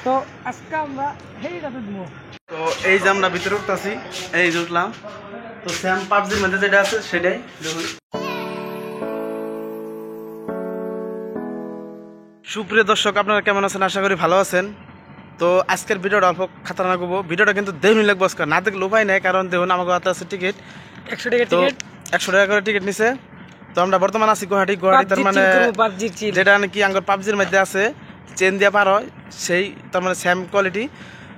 তো আজকে আমরা হেইটাতে দিব। তো এই যে আমরা ভিতরে উঠতেছি, এই যে উঠলাম। তো স্যাম পাবজির মধ্যে যেটা আছে সেটাই দেখুন। সুপ্রিয় দর্শক, আপনারা কেমন আছেন? আশা করি ভালো আছেন। তো আজকের ভিডিওটা অল্প খাতারনাক হবো। ভিডিওটা কিন্তু দেখুন লাগবো আজকে, না দেখলে উপায় নেই। কারণ দেখুন আমার হাতে আছে টিকিট 100 টাকা তো টিকিট, 100 টাকা করে টিকিট নিছে। তো আমরা বর্তমান আছি গুয়াহাটি তার মানে যেটা নাকি আঙ্গুর পাবজির মধ্যে আছে, চেন দিয়া পার হয় সেই তার মানে সেম কোয়ালিটি।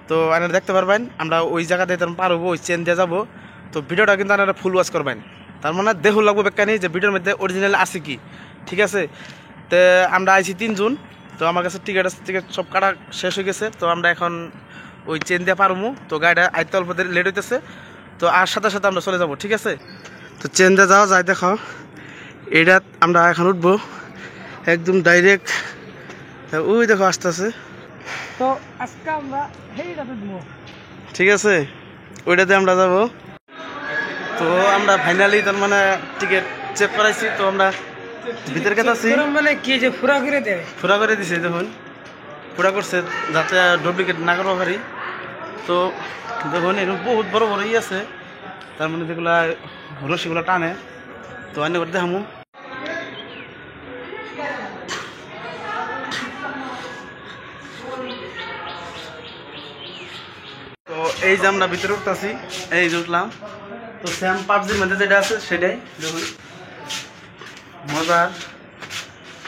তো আপনারা দেখতে পারবেন আমরা ওই জায়গাতে পার হবো, ওই চেন দিয়ে যাবো। তো ভিডিওটা কিন্তু আপনারা ফুল ওয়াচ করবেন, তার মানে দেখুন লাগবো বেকানি যে ভিডিওর মধ্যে অরিজিনাল আছে কি। ঠিক আছে, তো আমরা আইছি 3 জুন। তো আমার কাছে টিকিট সব কাটা শেষ হয়ে গেছে। তো আমরা এখন ওই চেন দিয়ে পারবো। তো গাড়িটা আইতে অল্প লেট হইতেছে, তো আর সাথে সাথে আমরা চলে যাবো। ঠিক আছে, তো চেন দিয়ে যাওয়া যায়। দেখো এইটা আমরা এখন উঠবো একদম ডাইরেক্ট, ওই দেখো আসতেছে। তো আজকে আমরা হেইটাতে দিব। ঠিক আছে, ওইটাতে আমরা যাব। তো আমরা ফাইনালি তার মানে টিকিট চেক করাইছি। তো আমরা ভিতরে গেছে আছি, মানে কি যে ফুরা করে দেয়, ফুরা করে দিছে। দেখুন ফুরা করছে যাতে ডুপ্লিকেট না করবো পারি। তো দেখুন এরকম বহুত বড় বড় আছে, তার মানে যেগুলা রশিগুলো টানে। তো অন্য করে দেখামু। তো এই যে আমরা ভিতরে উঠতেছি, এই যে উঠলাম। তো স্যাম পাবজির মধ্যে যেটা আছে সেটাই দেখুন মজার।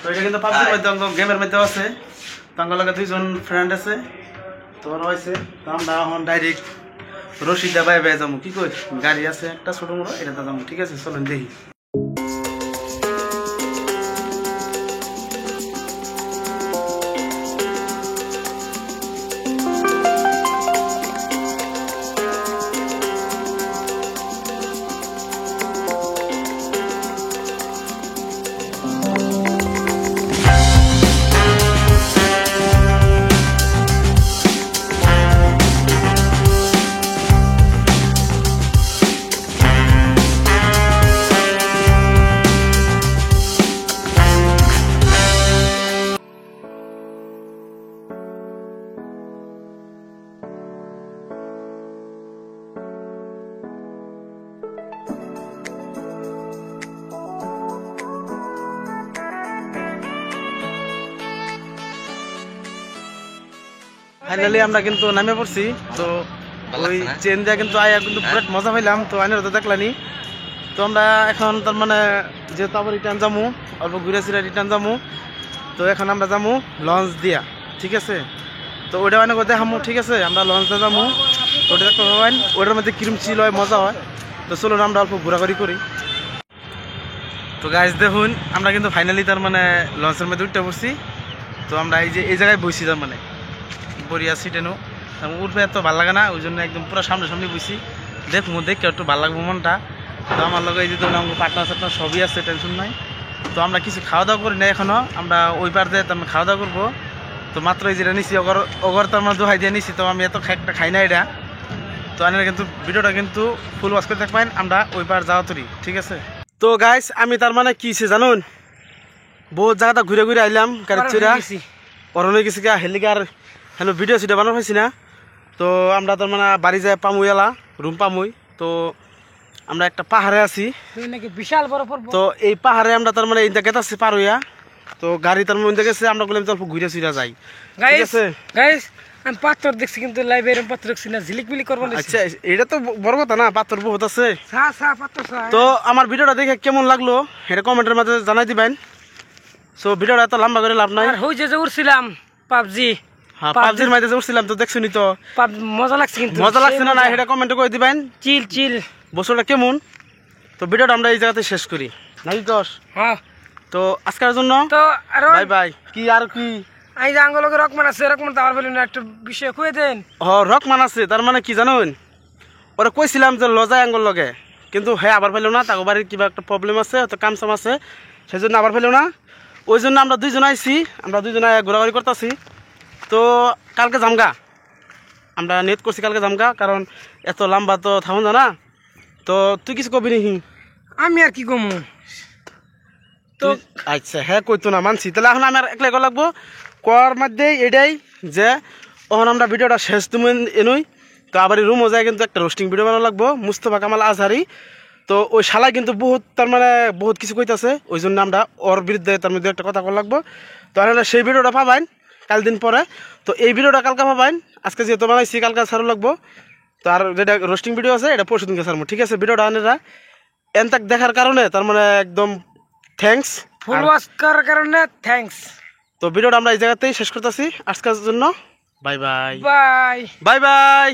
তো এটা কিন্তু পাবজির মধ্যে গেমের মধ্যে আছে। তো আমার লগে 2 জন ফ্রেন্ড আছে, তো রয়েছে। তো আমরা এখন ডাইরেক্ট রশিদা বাই বাই যাবো। কি কই গাড়ি আছে একটা ছোট মোটো, এটাতে যাবো। ঠিক আছে, চলেন দেখি। ফাইনালি আমরা কিন্তু নামে পড়ছি। তো ওই চেন দিয়া কিন্তু আয়া কিন্তু পুরো মজা পাইলাম। তো আইনের তো দেখলানি। তো আমরা এখন তার মানে যেহেতু আবার রিটার্ন যাবো, অল্প ঘুরে ফিরে রিটার্ন যাবো। তো এখন আমরা যাবো লঞ্চ দিয়া। ঠিক আছে, তো ওইটা অনেক দেখামো। ঠিক আছে, আমরা লঞ্চ দিয়ে যাবো। ওটা দেখতে পাবেন, ওটার মধ্যে কিরম চিল হয়, মজা হয়। তো চলুন আমরা অল্প ঘোরাঘুরি করি। তো গাইজ দেখুন আমরা কিন্তু ফাইনালি তার মানে লঞ্চের মধ্যে উঠতে পড়ছি। তো আমরা এই যে এই জায়গায় বসছি, তার মানে বরিয়া সিটেনো উঠবে এত ভালো লাগে না, ওই জন্য একদম পুরো সামনে সামনে বসি। দেখবো দেখে একটু ভালো লাগবো মনটা। তো আমার লগে এই যে ধরুন আমার পার্টনার সবই আছে, টেনশন নাই। তো আমরা কিছু খাওয়া দাওয়া করি না এখনো, আমরা ওই পার দিয়ে আমরা খাওয়া দাওয়া করবো। তো মাত্র এই যেটা নিছি অগর তো আমরা দোহাই দিয়ে নিছি। তো আমি এত একটা খাই না এটা। তো আপনারা কিন্তু ভিডিওটা কিন্তু ফুল ওয়াচ করে দেখবেন, আমরা ওই পার যাওয়া তরি। ঠিক আছে, তো গাইস আমি তার মানে কি জানুন, বহুত জায়গাটা ঘুরে ঘুরে আইলাম কারিচিরা পরনে গেছি গা হেলিকার হ্যালো ভিডিও সিডিও বানানো হয়েছি না। তো আমরা তার মানে বাড়ি যায় পামুই এলা রুম পামুই। তো আমরা একটা পাহাড়ে আছি, বিশাল বড়। তো এই পাহাড়ে আমরা তার মানে ইন্দা গেতাছি পার হইয়া। তো গাড়ি তার মধ্যে গেছে, আমরা বললাম অল্প ঘুরে ফিরে যাই। ঠিক আছে গাইস, আমি পাথর দেখছি কিন্তু লাইভে এরকম পাথর দেখছি না, ঝিলিকমিলি করবো না। আচ্ছা, এটা তো বড় কথা না, পাথর বহুত আছে। পাথর। তো আমার ভিডিওটা দেখে কেমন লাগলো এটা কমেন্টের মাঝে জানাই দিবেন। সো ভিডিওটা এত লম্বা করে লাভ নাই। আর হই যে উড়ছিলাম পাবজি, হ্যাঁ পাবজির মাঝে যে উঠছিলাম, তো দেখছুনি তো মজা লাগছে। কিন্তু মজা লাগছে না, এটা কমেন্টে করে দিবেন। চিল বছরটা কেমন। তো ভিডিওটা আমরা এই জায়গাতে শেষ করি নাকি দশ। হ্যাঁ, তো আজকের জন্য তো বাই বাই। কি আর কি এই যে আঙ্গলকে রকমান আছে, রকমান তো আমার বলি না, একটা বিষয় কয়ে দেন। রকমান আছে, তার মানে কি জানুন, ওরা কইছিলাম যে লজায় আঙ্গল লগে, কিন্তু হ্যাঁ আবার পেলো না। তাকে বাড়ির কিবা একটা প্রবলেম আছে, হয়তো কাম সাম আছে, সেই জন্য আবার পেলো না। ওই জন্য আমরা 2 জন আইছি, আমরা 2 জনে ঘোরাঘুরি করতেছি। তো কালকে যামগা, আমরা নেট করছি কালকে যামগা, কারণ এত লম্বা তো থাকুন না। তো তুই কিছু কবি নি? আমি আর কি কমু। তো আচ্ছা হ্যাঁ কইতো না মানছি, তাহলে এখন আমার একলাই লাগবো কর মধ্যে এটাই যে তখন আমরা ভিডিওটা শেষ তুমি এনুই। তো আবার রুমও যায় কিন্তু একটা রোস্টিং ভিডিও বানানো লাগবো মুস্তফা কামাল আজহারি। তো ওই শালা কিন্তু বহুত তার মানে বহুত কিছু কইতাছে, ওই জন্য আমরা ওর বিরুদ্ধে তার মধ্যে একটা কথা করা লাগবো। তো আমরা সেই ভিডিওটা পাবাইন কাল দিন পরে। তো এই ভিডিওটা কালকে পাবাইন, আজকে যেহেতু বানাইছি কালকে ছাড়ো লাগবো। তো আর যেটা রোস্টিং ভিডিও আছে এটা পরশু দিনকে ছাড়বো, ঠিক আছে? ভিডিওটা আনেরা এনতাক দেখার কারণে তার মানে একদম থ্যাঙ্কস, ফুল ওয়াচ করার কারণে থ্যাঙ্কস। তো ভিডিওটা আমরা এই জায়গাতেই শেষ করতেছি আজকের জন্য। Bye bye bye bye bye.